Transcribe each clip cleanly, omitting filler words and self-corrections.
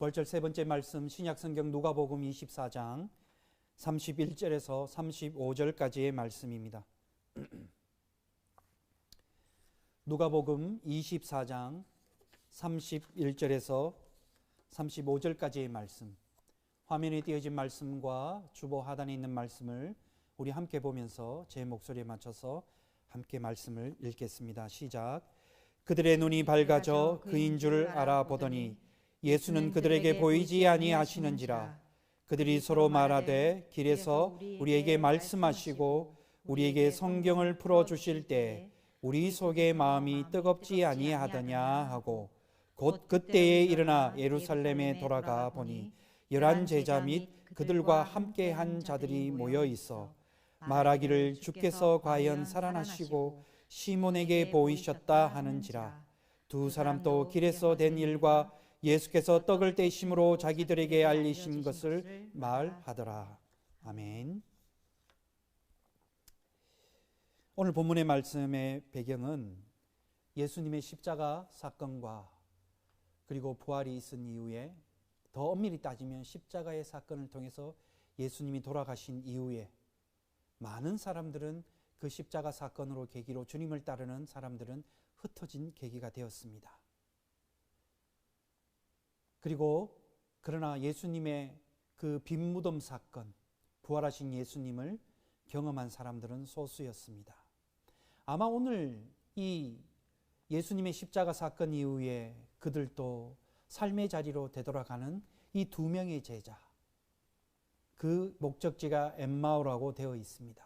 부활절 세 번째 말씀 신약성경 누가복음 24장 31절에서 35절까지의 말씀입니다. 누가복음 24장 31절에서 35절까지의 말씀, 화면에 띄어진 말씀과 주보 하단에 있는 말씀을 우리 함께 보면서 제 목소리에 맞춰서 함께 말씀을 읽겠습니다. 시작. 그들의 눈이 밝아져 그인 줄 알아보더니 예수는 그들에게 보이지 아니하시는지라. 그들이 서로 말하되 길에서 우리에게 말씀하시고 우리에게 성경을 풀어주실 때 우리 속의 마음이 뜨겁지 아니하더냐 하고 곧 그때에 일어나 예루살렘에 돌아가 보니 11 제자 및 그들과 함께한 자들이 모여 있어 말하기를 주께서 과연 살아나시고 시몬에게 보이셨다 하는지라. 두 사람도 길에서 된 일과 예수께서 떡을 떼심으로 자기들에게 알리신 것을 말하더라. 아멘. 오늘 본문의 말씀의 배경은 예수님의 십자가 사건과 그리고 부활이 있은 이후에, 더 엄밀히 따지면 십자가의 사건을 통해서 예수님이 돌아가신 이후에 많은 사람들은 그 십자가 사건으로 계기로 주님을 따르는 사람들은 흩어진 계기가 되었습니다. 그리고 그러나 예수님의 그 빈무덤 사건, 부활하신 예수님을 경험한 사람들은 소수였습니다. 아마 오늘 이 예수님의 십자가 사건 이후에 그들도 삶의 자리로 되돌아가는 이 두 명의 제자, 그 목적지가 엠마오라고 되어 있습니다.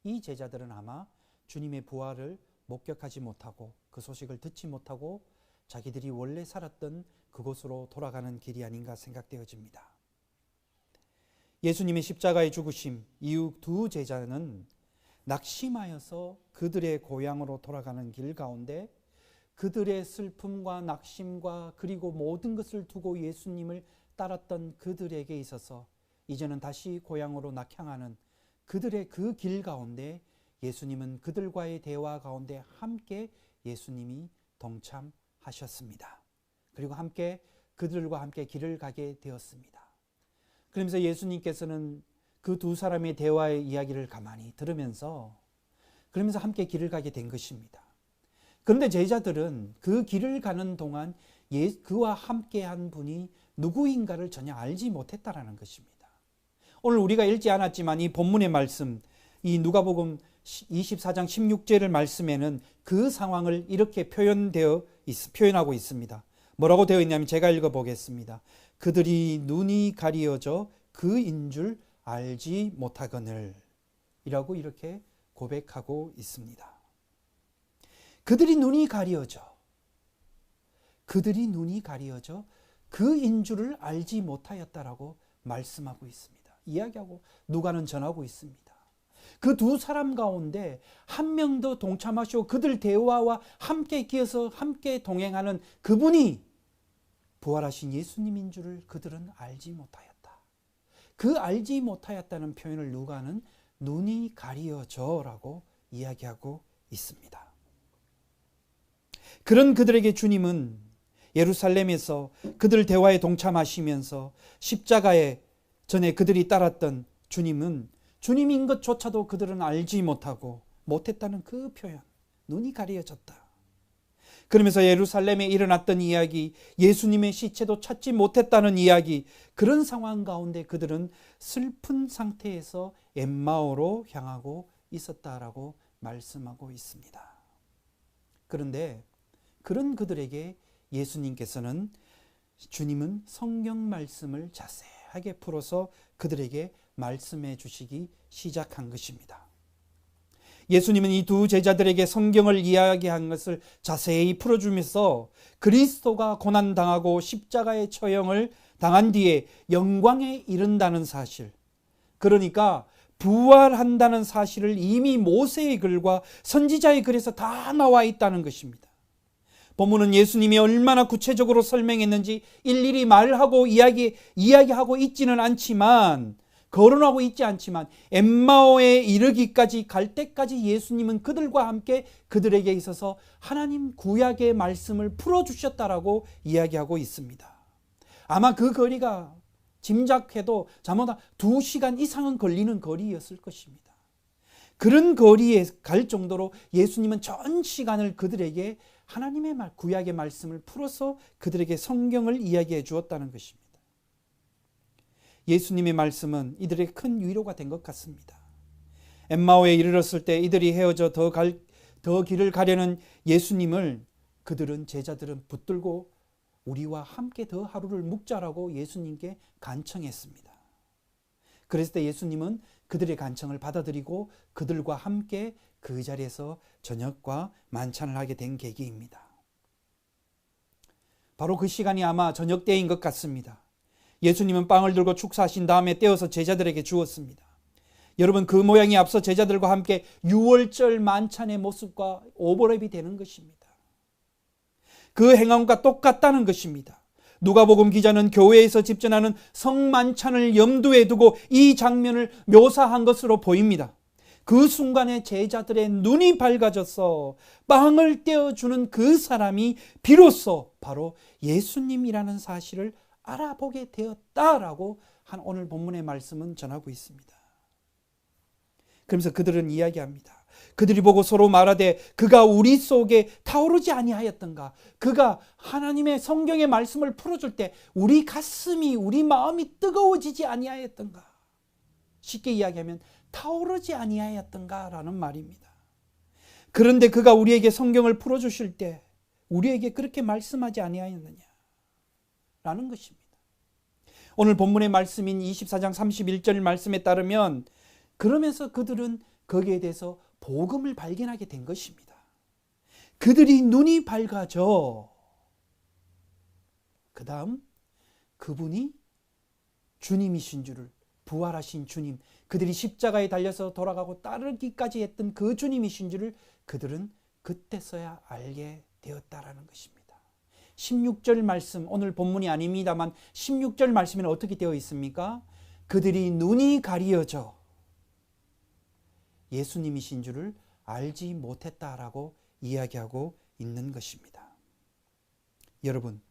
이 제자들은 아마 주님의 부활을 목격하지 못하고 그 소식을 듣지 못하고 자기들이 원래 살았던 그곳으로 돌아가는 길이 아닌가 생각되어집니다. 예수님의 십자가의 죽으심 이후 두 제자는 낙심하여서 그들의 고향으로 돌아가는 길 가운데 그들의 슬픔과 낙심과 그리고 모든 것을 두고 예수님을 따랐던 그들에게 있어서 이제는 다시 고향으로 낙향하는 그들의 그 길 가운데 예수님은 그들과의 대화 가운데 함께 예수님이 동참하셨습니다. 그리고 함께 그들과 함께 길을 가게 되었습니다. 그러면서 예수님께서는 그 두 사람의 대화의 이야기를 가만히 들으면서 그러면서 함께 길을 가게 된 것입니다. 그런데 제자들은 그 길을 가는 동안 그와 함께한 분이 누구인가를 전혀 알지 못했다라는 것입니다. 오늘 우리가 읽지 않았지만 이 본문의 말씀, 이 누가복음 24장 16절의 말씀에는 그 상황을 이렇게 표현하고 있습니다. 뭐라고 되어 있냐면 제가 읽어보겠습니다. 그들이 눈이 가리어져 그인 줄 알지 못하거늘 이라고 이렇게 고백하고 있습니다. 그들이 눈이 가리어져 그인 줄을 알지 못하였다라고 말씀하고 있습니다. 이야기하고 누가는 전하고 있습니다. 그 두 사람 가운데 한 명 더 동참하시고 그들 대화와 함께 끼어서 함께 동행하는 그분이 부활하신 예수님인 줄을 그들은 알지 못하였다. 그 알지 못하였다는 표현을 누가는 눈이 가리어져라고 이야기하고 있습니다. 그런 그들에게 주님은 예루살렘에서 그들 대화에 동참하시면서 십자가에 전에 그들이 따랐던 주님은 주님인 것조차도 그들은 알지 못했다는 그 표현, 눈이 가려졌다. 그러면서 예루살렘에 일어났던 이야기, 예수님의 시체도 찾지 못했다는 이야기, 그런 상황 가운데 그들은 슬픈 상태에서 엠마오로 향하고 있었다라고 말씀하고 있습니다. 그런데 그런 그들에게 예수님께서는 주님은 성경 말씀을 자세하게 풀어서 그들에게 말씀해 주시기 시작한 것입니다. 예수님은 이 두 제자들에게 성경을 이야기한 것을 자세히 풀어주면서 그리스도가 고난당하고 십자가의 처형을 당한 뒤에 영광에 이른다는 사실, 그러니까 부활한다는 사실을 이미 모세의 글과 선지자의 글에서 다 나와 있다는 것입니다. 본문은 예수님이 얼마나 구체적으로 설명했는지 일일이 말하고 이야기하고 있지는 않지만, 거론하고 있지 않지만 엠마오에 이르기까지 갈 때까지 예수님은 그들과 함께 그들에게 있어서 하나님 구약의 말씀을 풀어주셨다라고 이야기하고 있습니다. 아마 그 거리가 짐작해도 잘못하면 2시간 이상은 걸리는 거리였을 것입니다. 그런 거리에 갈 정도로 예수님은 전 시간을 그들에게 하나님의 구약의 말씀을 풀어서 그들에게 성경을 이야기해 주었다는 것입니다. 예수님의 말씀은 이들에게 큰 위로가 된 것 같습니다. 엠마오에 이르렀을 때 이들이 헤어져 더 길을 가려는 예수님을 제자들은 붙들고 우리와 함께 더 하루를 묵자라고 예수님께 간청했습니다. 그랬을 때 예수님은 그들의 간청을 받아들이고 그들과 함께 그 자리에서 저녁과 만찬을 하게 된 계기입니다. 바로 그 시간이 아마 저녁 때인 것 같습니다. 예수님은 빵을 들고 축사하신 다음에 떼어서 제자들에게 주었습니다. 여러분, 그 모양이 앞서 제자들과 함께 유월절 만찬의 모습과 오버랩이 되는 것입니다. 그 행함과 똑같다는 것입니다. 누가복음 기자는 교회에서 집전하는 성만찬을 염두에 두고 이 장면을 묘사한 것으로 보입니다. 그 순간에 제자들의 눈이 밝아져서 빵을 떼어주는 그 사람이 비로소 바로 예수님이라는 사실을 알아보게 되었다라고 오늘 본문의 말씀은 전하고 있습니다. 그러면서 그들은 이야기합니다. 그들이 보고 서로 말하되 그가 우리 속에 타오르지 아니하였던가. 그가 하나님의 성경의 말씀을 풀어줄 때 우리 가슴이 우리 마음이 뜨거워지지 아니하였던가. 쉽게 이야기하면 타오르지 아니하였던가라는 말입니다. 그런데 그가 우리에게 성경을 풀어주실 때 우리에게 그렇게 말씀하지 아니하였느냐 라는 것입니다. 오늘 본문의 말씀인 24장 31절 말씀에 따르면 그러면서 그들은 거기에 대해서 복음을 발견하게 된 것입니다. 그들이 눈이 밝아져 그 다음 그분이 주님이신 줄을, 부활하신 주님, 그들이 십자가에 달려서 돌아가고 따르기까지 했던 그 주님이신 줄을 그들은 그때서야 알게 되었다라는 것입니다. 16절 말씀, 오늘 본문이 아닙니다만 16절 말씀에는 어떻게 되어 있습니까? 그들이 눈이 가리어져 예수님이신 줄을 알지 못했다라고 이야기하고 있는 것입니다. 여러분,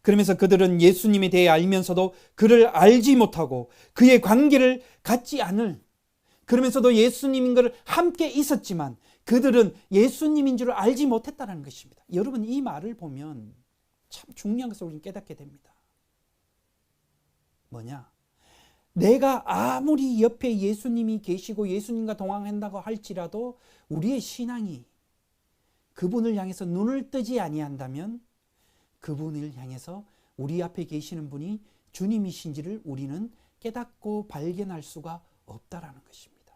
그러면서 그들은 예수님에 대해 알면서도 그를 알지 못하고 그의 관계를 갖지 않을, 그러면서도 예수님인 것을 함께 있었지만 그들은 예수님인 줄을 알지 못했다는 것입니다. 여러분, 이 말을 보면 참 중요한 것을 우리는 깨닫게 됩니다. 뭐냐? 내가 아무리 옆에 예수님이 계시고 예수님과 동행한다고 할지라도 우리의 신앙이 그분을 향해서 눈을 뜨지 아니한다면 그분을 향해서 우리 앞에 계시는 분이 주님이신지를 우리는 깨닫고 발견할 수가 없다라는 것입니다.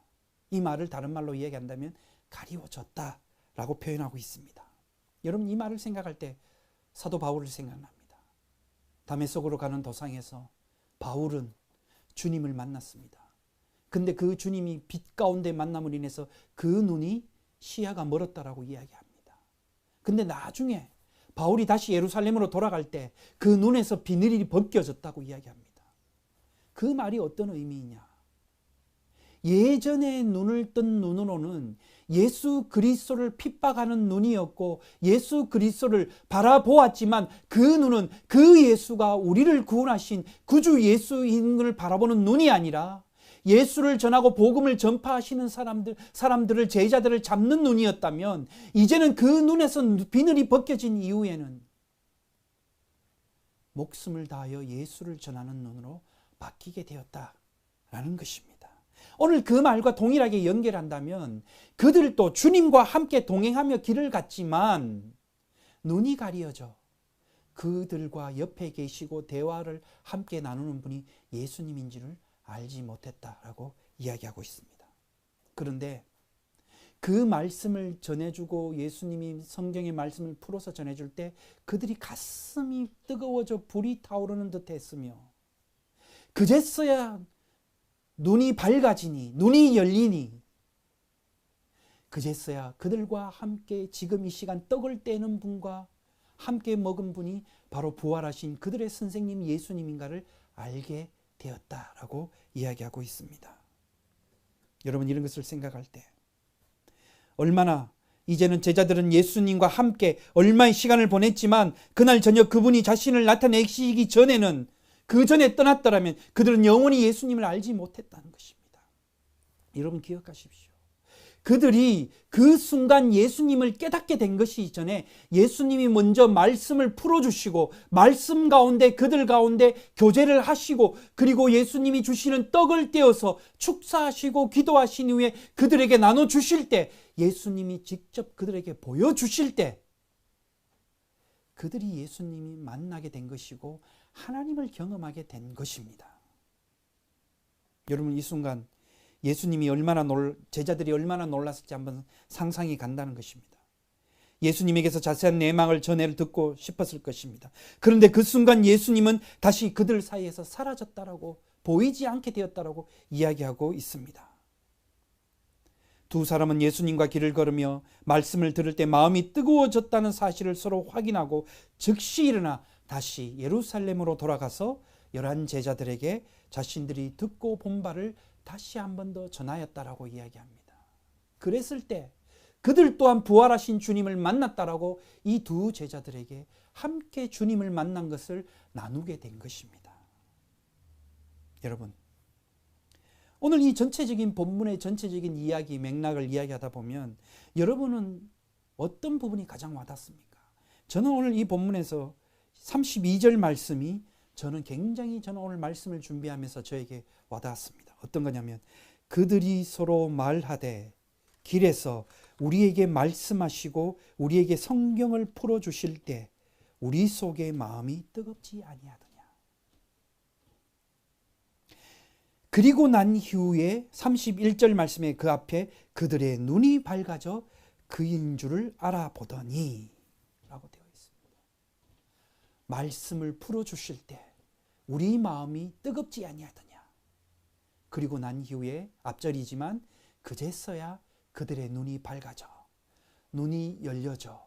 이 말을 다른 말로 이야기한다면 가리워졌다라고 표현하고 있습니다. 여러분, 이 말을 생각할 때 사도 바울을 생각납니다. 다메섹으로 가는 도상에서 바울은 주님을 만났습니다. 근데 그 주님이 빛 가운데 만남으로 인해서 그 눈이 시야가 멀었다라고 이야기합니다. 근데 나중에 바울이 다시 예루살렘으로 돌아갈 때 그 눈에서 비늘이 벗겨졌다고 이야기합니다. 그 말이 어떤 의미이냐? 예전에 눈을 뜬 눈으로는 예수 그리스도를 핍박하는 눈이었고 예수 그리스도를 바라보았지만 그 눈은 그 예수가 우리를 구원하신 구주 예수인 걸 바라보는 눈이 아니라 예수를 전하고 복음을 전파하시는 사람들을, 제자들을 잡는 눈이었다면 이제는 그 눈에서 비늘이 벗겨진 이후에는 목숨을 다하여 예수를 전하는 눈으로 바뀌게 되었다라는 것입니다. 오늘 그 말과 동일하게 연결한다면 그들도 주님과 함께 동행하며 길을 갔지만 눈이 가려져 그들과 옆에 계시고 대화를 함께 나누는 분이 예수님인지를 알지 못했다라고 이야기하고 있습니다. 그런데 그 말씀을 전해주고 예수님이 성경의 말씀을 풀어서 전해줄 때 그들이 가슴이 뜨거워져 불이 타오르는 듯 했으며 그제서야 눈이 밝아지니, 눈이 열리니 그제서야 그들과 함께 지금 이 시간 떡을 떼는 분과 함께 먹은 분이 바로 부활하신 그들의 선생님 예수님인가를 알게 되었다라고 이야기하고 있습니다. 여러분, 이런 것을 생각할 때 얼마나 이제는 제자들은 예수님과 함께 얼마의 시간을 보냈지만 그날 저녁 그분이 자신을 나타내시기 전에는, 그 전에 떠났더라면 그들은 영원히 예수님을 알지 못했다는 것입니다. 여러분 기억하십시오. 그들이 그 순간 예수님을 깨닫게 된 것이 이전에 예수님이 먼저 말씀을 풀어주시고 말씀 가운데 그들 가운데 교제를 하시고 그리고 예수님이 주시는 떡을 떼어서 축사하시고 기도하신 이후에 그들에게 나눠주실 때, 예수님이 직접 그들에게 보여주실 때 그들이 예수님이 만나게 된 것이고 하나님을 경험하게 된 것입니다. 여러분 이 순간 예수님이 제자들이 얼마나 놀랐을지 한번 상상이 간다는 것입니다. 예수님에게서 자세한 내막을 전해를 듣고 싶었을 것입니다. 그런데 그 순간 예수님은 다시 그들 사이에서 사라졌다라고, 보이지 않게 되었다라고 이야기하고 있습니다. 두 사람은 예수님과 길을 걸으며 말씀을 들을 때 마음이 뜨거워졌다는 사실을 서로 확인하고 즉시 일어나 다시 예루살렘으로 돌아가서 11 제자들에게 자신들이 듣고 본 바를 다시 한 번 더 전하였다라고 이야기합니다. 그랬을 때 그들 또한 부활하신 주님을 만났다라고 이 두 제자들에게 함께 주님을 만난 것을 나누게 된 것입니다. 여러분, 오늘 이 전체적인 본문의 전체적인 이야기, 맥락을 이야기하다 보면 여러분은 어떤 부분이 가장 와닿습니까? 저는 오늘 이 본문에서 32절 말씀이 저는 오늘 말씀을 준비하면서 저에게 와닿았습니다. 어떤 거냐면, 그들이 서로 말하되 길에서 우리에게 말씀하시고 우리에게 성경을 풀어주실 때 우리 속에 마음이 뜨겁지 아니하더냐. 그리고 난 이후에 31절 말씀에 그 앞에 그들의 눈이 밝아져 그인 줄을 알아보더니 라고 되어 있습니다. 말씀을 풀어주실 때 우리 마음이 뜨겁지 아니하더냐. 그리고 난 이후에 앞절이지만 그제서야 그들의 눈이 밝아져, 눈이 열려져.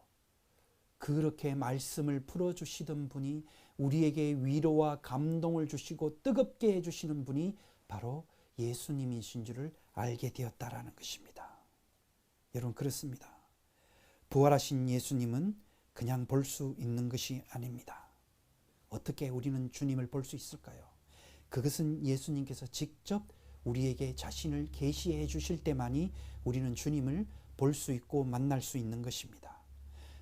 그렇게 말씀을 풀어주시던 분이, 우리에게 위로와 감동을 주시고 뜨겁게 해주시는 분이 바로 예수님이신 줄을 알게 되었다라는 것입니다. 여러분 그렇습니다. 부활하신 예수님은 그냥 볼 수 있는 것이 아닙니다. 어떻게 우리는 주님을 볼 수 있을까요? 그것은 예수님께서 직접 우리에게 자신을 계시해 주실 때만이 우리는 주님을 볼 수 있고 만날 수 있는 것입니다.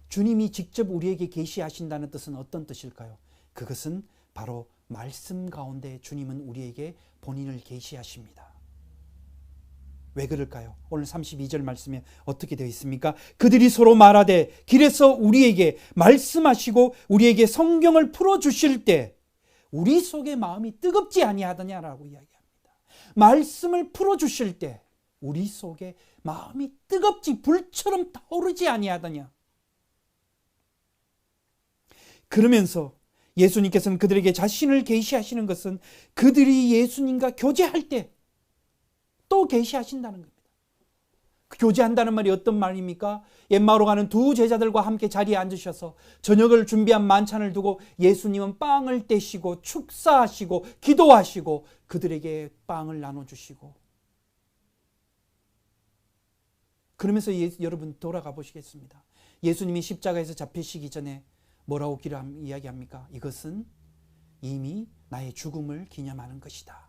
주님이 직접 우리에게 계시하신다는 뜻은 어떤 뜻일까요? 그것은 바로 말씀 가운데 주님은 우리에게 본인을 계시하십니다. 왜 그럴까요? 오늘 32절 말씀에 어떻게 되어 있습니까? 그들이 서로 말하되 길에서 우리에게 말씀하시고 우리에게 성경을 풀어주실 때 우리 속에 마음이 뜨겁지 아니하더냐라고 이야기합니다. 말씀을 풀어주실 때 우리 속에 마음이 뜨겁지, 불처럼 타오르지 아니하더냐. 그러면서 예수님께서는 그들에게 자신을 계시하시는 것은 그들이 예수님과 교제할 때 또 계시하신다는 겁니다. 교제한다는 말이 어떤 말입니까? 엠마오로 가는 두 제자들과 함께 자리에 앉으셔서 저녁을 준비한 만찬을 두고 예수님은 빵을 떼시고 축사하시고 기도하시고 그들에게 빵을 나눠주시고, 그러면서 여러분 돌아가 보시겠습니다. 예수님이 십자가에서 잡히시기 전에 뭐라고 이야기합니까? 이것은 이미 나의 죽음을 기념하는 것이다.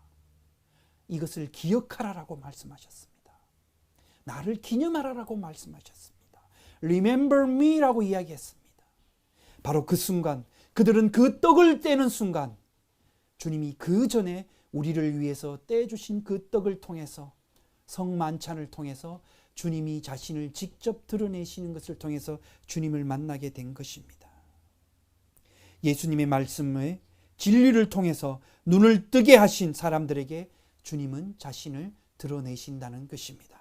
이것을 기억하라라고 말씀하셨습니다. 나를 기념하라라고 말씀하셨습니다. Remember me라고 이야기했습니다. 바로 그 순간, 그들은 그 떡을 떼는 순간 주님이 그 전에 우리를 위해서 떼주신 그 떡을 통해서, 성만찬을 통해서 주님이 자신을 직접 드러내시는 것을 통해서 주님을 만나게 된 것입니다. 예수님의 말씀에 진리를 통해서 눈을 뜨게 하신 사람들에게 주님은 자신을 드러내신다는 것입니다.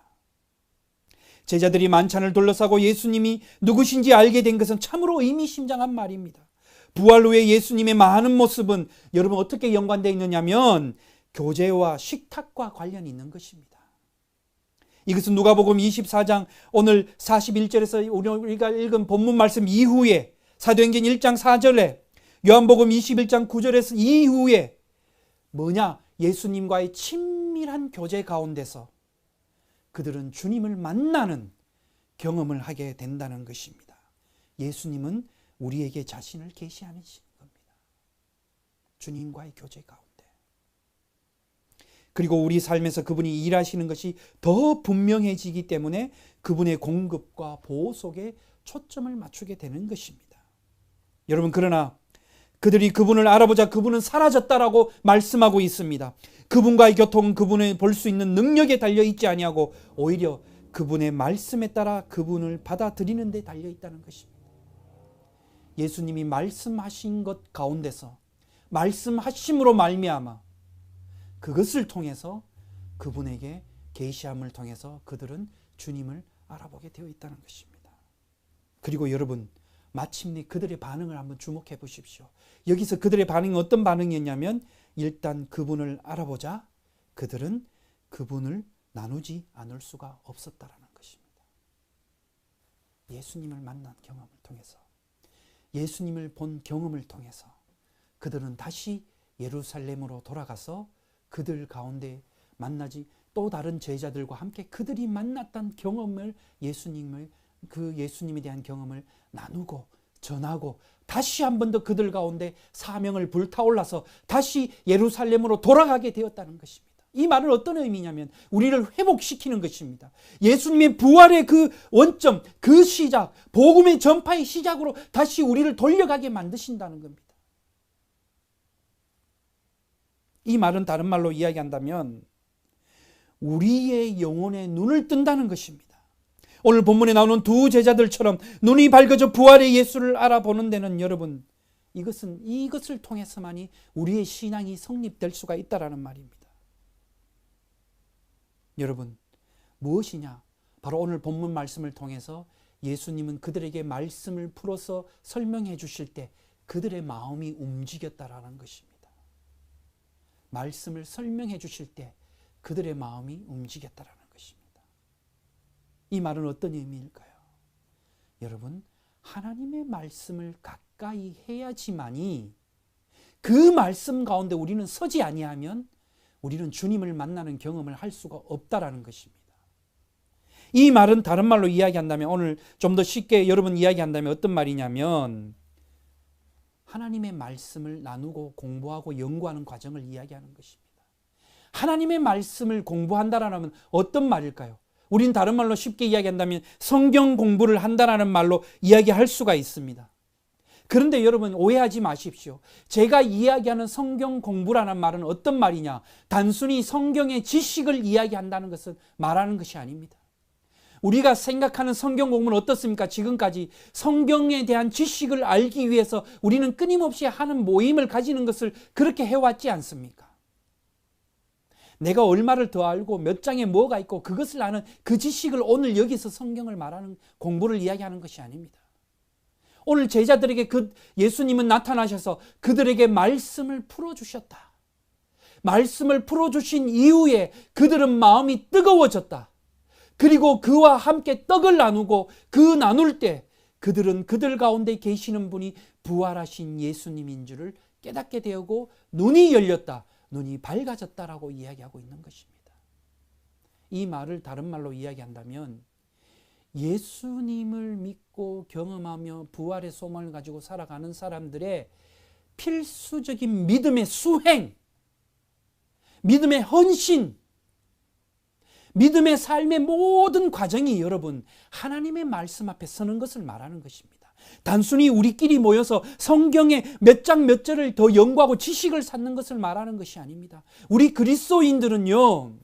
제자들이 만찬을 둘러싸고 예수님이 누구신지 알게 된 것은 참으로 의미심장한 말입니다. 부활 후에 예수님의 많은 모습은 여러분 어떻게 연관되어 있느냐면 교제와 식탁과 관련이 있는 것입니다. 이것은 누가복음 24장 오늘 41절에서 우리가 읽은 본문 말씀 이후에, 사도행전 1장 4절에, 요한복음 21장 9절에서 이후에 뭐냐? 예수님과의 친밀한 교제 가운데서 그들은 주님을 만나는 경험을 하게 된다는 것입니다. 예수님은 우리에게 자신을 계시하는 겁니다. 주님과의 교제 가운데. 그리고 우리 삶에서 그분이 일하시는 것이 더 분명해지기 때문에 그분의 공급과 보호 속에 초점을 맞추게 되는 것입니다. 여러분, 그러나 그들이 그분을 알아보자 그분은 사라졌다라고 말씀하고 있습니다. 그분과의 교통은 그분의 볼 수 있는 능력에 달려있지 아니하고 오히려 그분의 말씀에 따라 그분을 받아들이는 데 달려있다는 것입니다. 예수님이 말씀하신 것 가운데서 말씀하심으로 말미암아 그것을 통해서 그분에게 계시함을 통해서 그들은 주님을 알아보게 되어 있다는 것입니다. 그리고 여러분, 마침내 그들의 반응을 한번 주목해 보십시오. 여기서 그들의 반응이 어떤 반응이었냐면 일단 그분을 알아보자 그들은 그분을 나누지 않을 수가 없었다라는 것입니다. 예수님을 만난 경험을 통해서, 예수님을 본 경험을 통해서 그들은 다시 예루살렘으로 돌아가서 그들 가운데 만나지 또 다른 제자들과 함께 그들이 만났던 경험을 예수님에 대한 경험을 나누고 전하고 다시 한 번 더 그들 가운데 사명을 불타올라서 다시 예루살렘으로 돌아가게 되었다는 것입니다. 이 말은 어떤 의미냐면 우리를 회복시키는 것입니다. 예수님의 부활의 그 원점, 그 시작, 복음의 전파의 시작으로 다시 우리를 돌려가게 만드신다는 겁니다. 이 말은 다른 말로 이야기한다면 우리의 영혼의 눈을 뜬다는 것입니다. 오늘 본문에 나오는 두 제자들처럼 눈이 밝아져 부활의 예수를 알아보는 데는 여러분, 이것을 통해서만이 우리의 신앙이 성립될 수가 있다라는 말입니다. 여러분, 무엇이냐? 바로 오늘 본문 말씀을 통해서 예수님은 그들에게 말씀을 풀어서 설명해 주실 때 그들의 마음이 움직였다라는 것입니다. 말씀을 설명해 주실 때 그들의 마음이 움직였다라는 것입니다. 이 말은 어떤 의미일까요? 여러분, 하나님의 말씀을 가까이 해야지만이 그 말씀 가운데 우리는 서지 아니하면 우리는 주님을 만나는 경험을 할 수가 없다라는 것입니다. 이 말은 다른 말로 이야기한다면, 오늘 좀 더 쉽게 여러분 이야기한다면 어떤 말이냐면 하나님의 말씀을 나누고 공부하고 연구하는 과정을 이야기하는 것입니다. 하나님의 말씀을 공부한다라는 어떤 말일까요? 우린 다른 말로 쉽게 이야기한다면 성경 공부를 한다라는 말로 이야기할 수가 있습니다. 그런데 여러분, 오해하지 마십시오. 제가 이야기하는 성경 공부라는 말은 어떤 말이냐? 단순히 성경의 지식을 이야기한다는 것은 말하는 것이 아닙니다. 우리가 생각하는 성경 공부는 어떻습니까? 지금까지 성경에 대한 지식을 알기 위해서 우리는 끊임없이 하는 모임을 가지는 것을 그렇게 해왔지 않습니까? 내가 얼마를 더 알고 몇 장에 뭐가 있고 그것을 아는 그 지식을 오늘 여기서 성경을 말하는 공부를 이야기하는 것이 아닙니다. 오늘 제자들에게 예수님은 나타나셔서 그들에게 말씀을 풀어주셨다. 말씀을 풀어주신 이후에 그들은 마음이 뜨거워졌다. 그리고 그와 함께 떡을 나누고 그 나눌 때 그들은 그들 가운데 계시는 분이 부활하신 예수님인 줄을 깨닫게 되고 눈이 열렸다. 눈이 밝아졌다라고 이야기하고 있는 것입니다. 이 말을 다른 말로 이야기한다면 예수님을 믿고 경험하며 부활의 소망을 가지고 살아가는 사람들의 필수적인 믿음의 수행, 믿음의 헌신, 믿음의 삶의 모든 과정이 여러분 하나님의 말씀 앞에 서는 것을 말하는 것입니다. 단순히 우리끼리 모여서 성경의 몇 장 몇 절을 더 연구하고 지식을 쌓는 것을 말하는 것이 아닙니다. 우리 그리스도인들은요,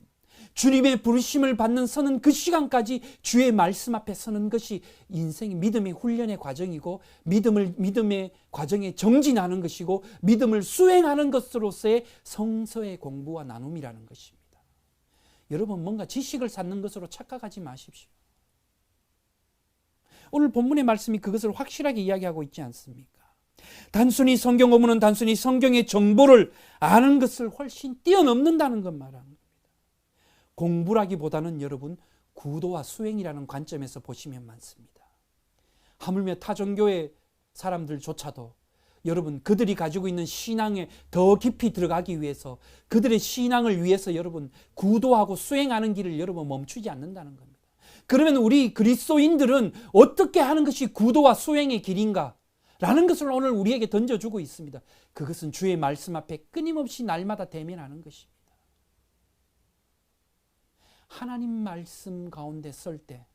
주님의 부르심을 받는 서는 그 시간까지 주의 말씀 앞에 서는 것이 인생의 믿음의 훈련의 과정이고 믿음의 과정에 정진하는 것이고 믿음을 수행하는 것으로서의 성서의 공부와 나눔이라는 것입니다. 여러분, 뭔가 지식을 쌓는 것으로 착각하지 마십시오. 오늘 본문의 말씀이 그것을 확실하게 이야기하고 있지 않습니까? 단순히 성경 공부는 단순히 성경의 정보를 아는 것을 훨씬 뛰어넘는다는 것 말하는 겁니다. 공부라기보다는 여러분 구도와 수행이라는 관점에서 보시면 많습니다. 하물며 타종교의 사람들조차도 여러분 그들이 가지고 있는 신앙에 더 깊이 들어가기 위해서 그들의 신앙을 위해서 여러분 구도하고 수행하는 길을 여러분 멈추지 않는다는 겁니다. 그러면 우리 그리스도인들은 어떻게 하는 것이 구도와 수행의 길인가? 라는 것을 오늘 우리에게 던져주고 있습니다. 그것은 주의 말씀 앞에 끊임없이 날마다 대면하는 것입니다. 하나님 말씀 가운데 설 때,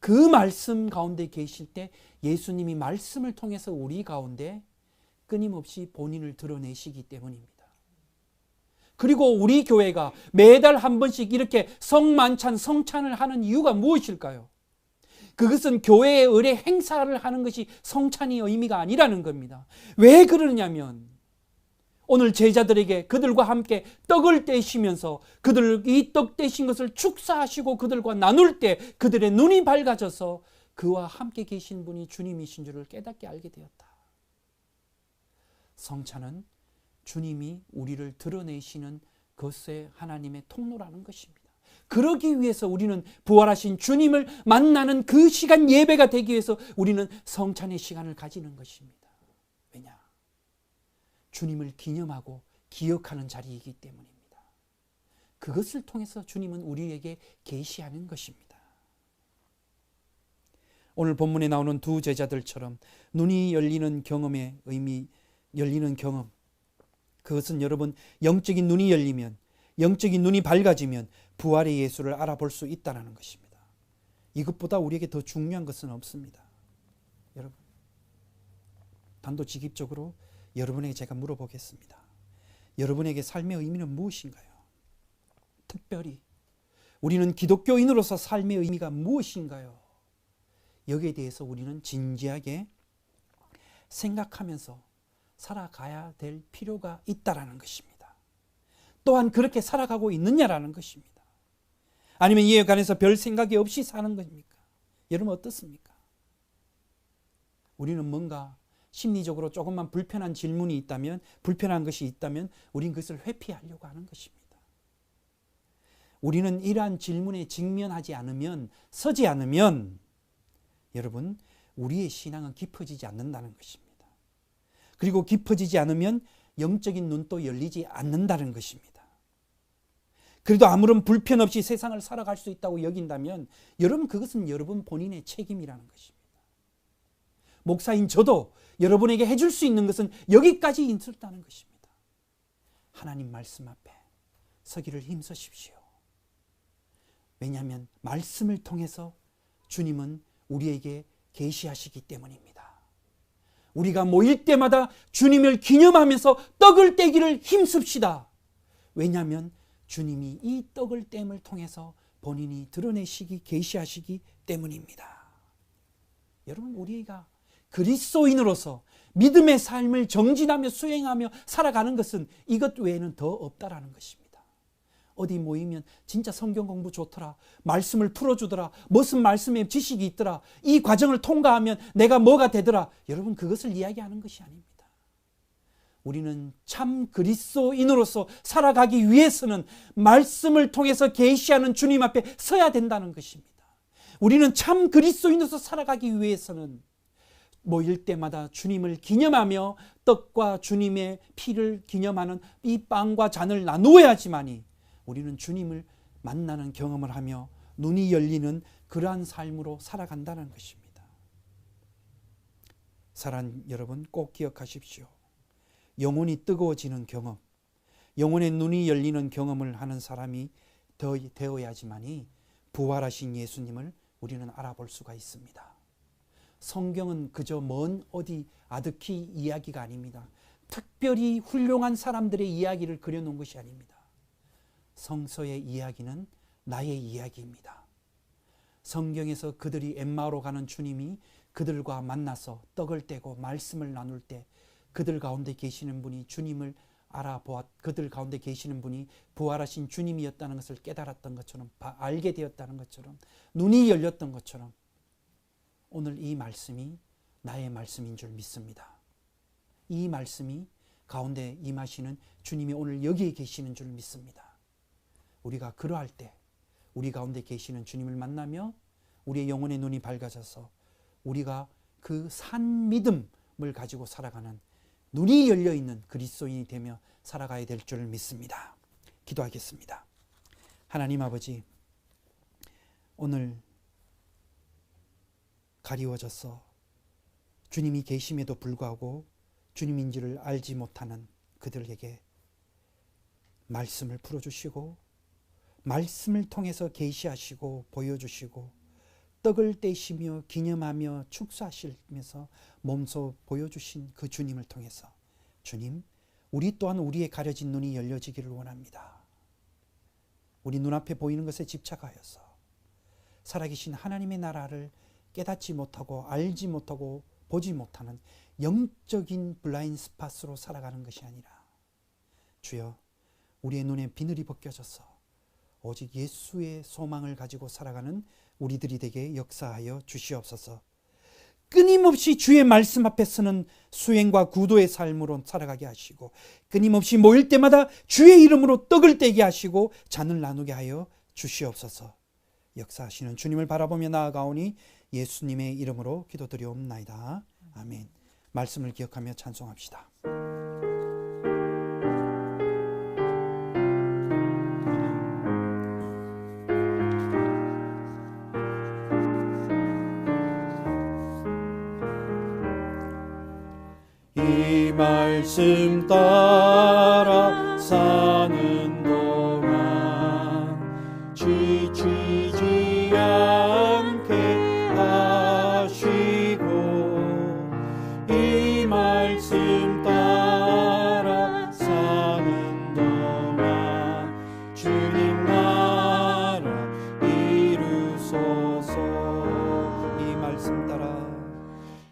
그 말씀 가운데 계실 때 예수님이 말씀을 통해서 우리 가운데 끊임없이 본인을 드러내시기 때문입니다. 그리고 우리 교회가 매달 한 번씩 이렇게 성만찬, 성찬을 하는 이유가 무엇일까요? 그것은 교회의 의례 행사를 하는 것이 성찬의 의미가 아니라는 겁니다. 왜 그러냐면 오늘 제자들에게 그들과 함께 떡을 떼시면서 이 떡 떼신 것을 축사하시고 그들과 나눌 때 그들의 눈이 밝아져서 그와 함께 계신 분이 주님이신 줄을 깨닫게 알게 되었다. 성찬은 주님이 우리를 드러내시는 것의 하나님의 통로라는 것입니다. 그러기 위해서 우리는 부활하신 주님을 만나는 그 시간 예배가 되기 위해서 우리는 성찬의 시간을 가지는 것입니다. 왜냐? 주님을 기념하고 기억하는 자리이기 때문입니다. 그것을 통해서 주님은 우리에게 계시하는 것입니다. 오늘 본문에 나오는 두 제자들처럼 눈이 열리는 경험의 의미, 열리는 경험, 그것은 여러분 영적인 눈이 열리면, 영적인 눈이 밝아지면 부활의 예수를 알아볼 수 있다는 것입니다. 이것보다 우리에게 더 중요한 것은 없습니다. 여러분, 단도직입적으로 여러분에게 제가 물어보겠습니다. 여러분에게 삶의 의미는 무엇인가요? 특별히 우리는 기독교인으로서 삶의 의미가 무엇인가요? 여기에 대해서 우리는 진지하게 생각하면서 살아가야 될 필요가 있다라는 것입니다. 또한 그렇게 살아가고 있느냐라는 것입니다. 아니면 이에 관해서 별 생각이 없이 사는 겁니까? 여러분 어떻습니까? 우리는 뭔가 심리적으로 조금만 불편한 질문이 있다면, 불편한 것이 있다면 우리는 그것을 회피하려고 하는 것입니다. 우리는 이러한 질문에 직면하지 않으면, 서지 않으면 여러분 우리의 신앙은 깊어지지 않는다는 것입니다. 그리고 깊어지지 않으면 영적인 눈도 열리지 않는다는 것입니다. 그래도 아무런 불편 없이 세상을 살아갈 수 있다고 여긴다면 여러분 그것은 여러분 본인의 책임이라는 것입니다. 목사인 저도 여러분에게 해줄 수 있는 것은 여기까지 있었다는 것입니다. 하나님 말씀 앞에 서기를 힘쓰십시오. 왜냐하면 말씀을 통해서 주님은 우리에게 계시하시기 때문입니다. 우리가 모일 때마다 주님을 기념하면서 떡을 떼기를 힘씁시다. 왜냐하면 주님이 이 떡을 땜을 통해서 본인이 드러내시기, 계시하시기 때문입니다. 여러분 우리가 그리스도인으로서 믿음의 삶을 정진하며 수행하며 살아가는 것은 이것 외에는 더 없다라는 것입니다. 어디 모이면 진짜 성경 공부 좋더라, 말씀을 풀어주더라, 무슨 말씀에 지식이 있더라, 이 과정을 통과하면 내가 뭐가 되더라, 여러분 그것을 이야기하는 것이 아닙니다. 우리는 참 그리스도인으로서 살아가기 위해서는 말씀을 통해서 계시하는 주님 앞에 서야 된다는 것입니다. 우리는 참 그리스도인으로서 살아가기 위해서는 모일 때마다 주님을 기념하며 떡과 주님의 피를 기념하는 이 빵과 잔을 나누어야지만이 우리는 주님을 만나는 경험을 하며 눈이 열리는 그러한 삶으로 살아간다는 것입니다. 사랑하는 여러분 꼭 기억하십시오. 영혼이 뜨거워지는 경험, 영혼의 눈이 열리는 경험을 하는 사람이 되어야지만이 부활하신 예수님을 우리는 알아볼 수가 있습니다. 성경은 그저 먼 어디 아득히 이야기가 아닙니다. 특별히 훌륭한 사람들의 이야기를 그려놓은 것이 아닙니다. 성서의 이야기는 나의 이야기입니다. 성경에서 그들이 엠마오로 가는 주님이 그들과 만나서 떡을 떼고 말씀을 나눌 때 그들 가운데 계시는 분이 주님을 그들 가운데 계시는 분이 부활하신 주님이었다는 것을 깨달았던 것처럼, 알게 되었다는 것처럼, 눈이 열렸던 것처럼 오늘 이 말씀이 나의 말씀인 줄 믿습니다. 이 말씀이 가운데 임하시는 주님이 오늘 여기에 계시는 줄 믿습니다. 우리가 그러할 때 우리 가운데 계시는 주님을 만나며 우리의 영혼의 눈이 밝아져서 우리가 그 산 믿음을 가지고 살아가는 눈이 열려있는 그리스도인이 되며 살아가야 될 줄 믿습니다. 기도하겠습니다. 하나님 아버지, 오늘 가리워져서 주님이 계심에도 불구하고 주님인지를 알지 못하는 그들에게 말씀을 풀어주시고 말씀을 통해서 계시하시고 보여주시고 떡을 떼시며 기념하며 축사하시면서 몸소 보여주신 그 주님을 통해서 주님, 우리 또한 우리의 가려진 눈이 열려지기를 원합니다. 우리 눈앞에 보이는 것에 집착하여서 살아계신 하나님의 나라를 깨닫지 못하고 알지 못하고 보지 못하는 영적인 블라인드 스팟으로 살아가는 것이 아니라 주여, 우리의 눈에 비늘이 벗겨져서 오직 예수의 소망을 가지고 살아가는 우리들이 되게 역사하여 주시옵소서. 끊임없이 주의 말씀 앞에 서는 수행과 구도의 삶으로 살아가게 하시고 끊임없이 모일 때마다 주의 이름으로 떡을 떼게 하시고 잔을 나누게 하여 주시옵소서. 역사하시는 주님을 바라보며 나아가오니 예수님의 이름으로 기도드리옵나이다. 아멘. 말씀을 기억하며 찬송합시다. 이 말씀 따라 사는 동안 지치지 않게 하시고 이 말씀 따라 사는 동안 주님 나라 이루소서. 이 말씀 따라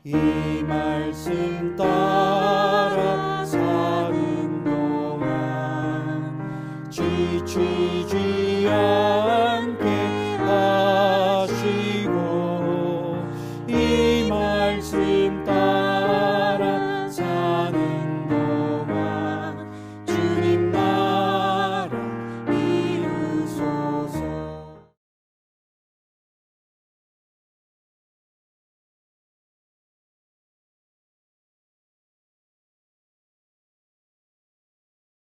이 말씀 따라 사는 동안 지치지 않게 하시고 이 말씀 따라